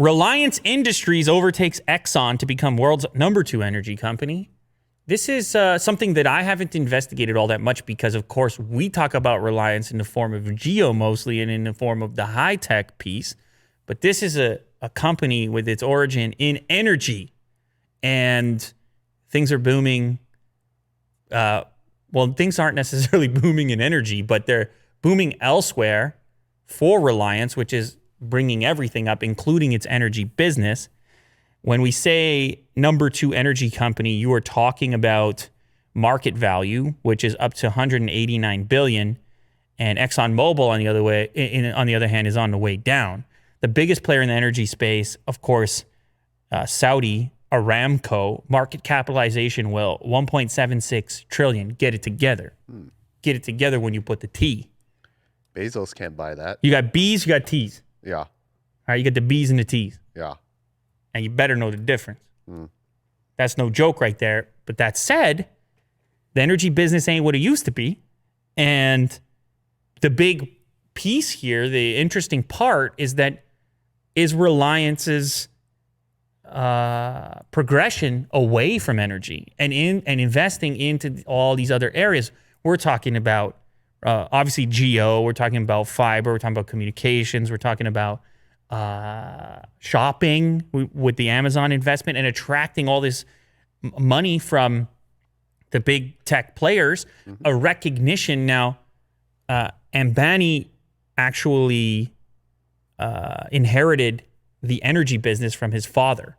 Reliance Industries overtakes Exxon to become world's number 2 energy company. This is something that I haven't investigated all that much because, of course, we talk about Reliance in the form of geo mostly and in the form of the high-tech piece. But this is a company with its origin in energy. And things are booming. Well, things aren't necessarily booming in energy, but they're booming elsewhere for Reliance, which is bringing everything up, including its energy business. When we say number 2 energy company, you are talking about market value, which is up to $189 billion, and ExxonMobil, on the other hand, is on the way down. The biggest player in the energy space, of course, Saudi Aramco, market capitalization, well, 1.76 trillion. Get it together. Get it together when you put the T. Bezos can't buy that. You got B's, you got T's. Yeah. All right, you got the B's and the T's. Yeah. And you better know the difference. That's no joke right there. But that said, the energy business ain't what it used to be. And the big piece here, the interesting part, is Reliance's progression away from energy and investing into all these other areas. We're talking about obviously geo, we're talking about fiber, we're talking about communications, we're talking about shopping with the Amazon investment and attracting all this money from the big tech players. A recognition now, Ambani actually inherited the energy business from his father.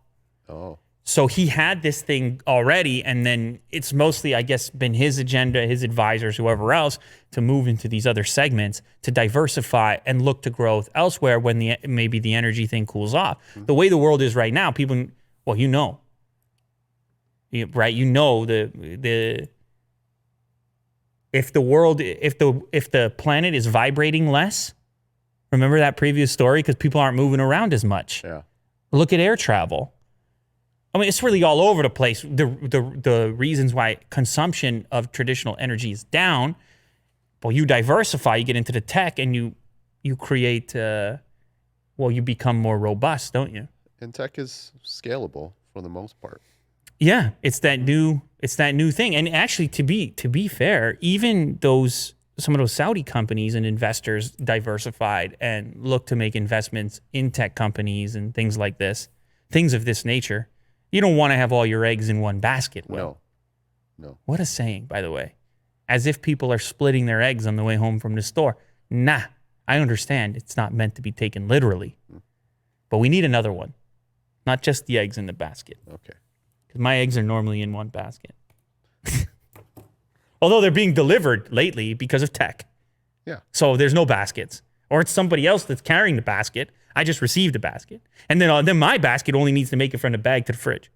Oh. So he had this thing already, and then it's mostly, I guess, been his agenda, his advisors, whoever else, to move into these other segments, to diversify and look to growth elsewhere when maybe the energy thing cools off. The way the world is right now, people, well, right? If the planet is vibrating less, remember that previous story? Because people aren't moving around as much. Yeah. Look at air travel. I mean, it's really all over the place. The reasons why consumption of traditional energy is down. Well, you diversify, you get into the tech, and you create. You become more robust, don't you? And tech is scalable for the most part. Yeah, it's that new thing. And actually, to be fair, even some of those Saudi companies and investors diversified and look to make investments in tech companies and things like this, things of this nature. You don't want to have all your eggs in one basket, Will. No. What a saying, by the way. As if people are splitting their eggs on the way home from the store. Nah, I understand it's not meant to be taken literally. But we need another one. Not just the eggs in the basket. Okay. Because my eggs are normally in one basket. Although they're being delivered lately because of tech. Yeah. So there's no baskets. Or it's somebody else that's carrying the basket. I just received a basket. And then my basket only needs to make it from the bag to the fridge.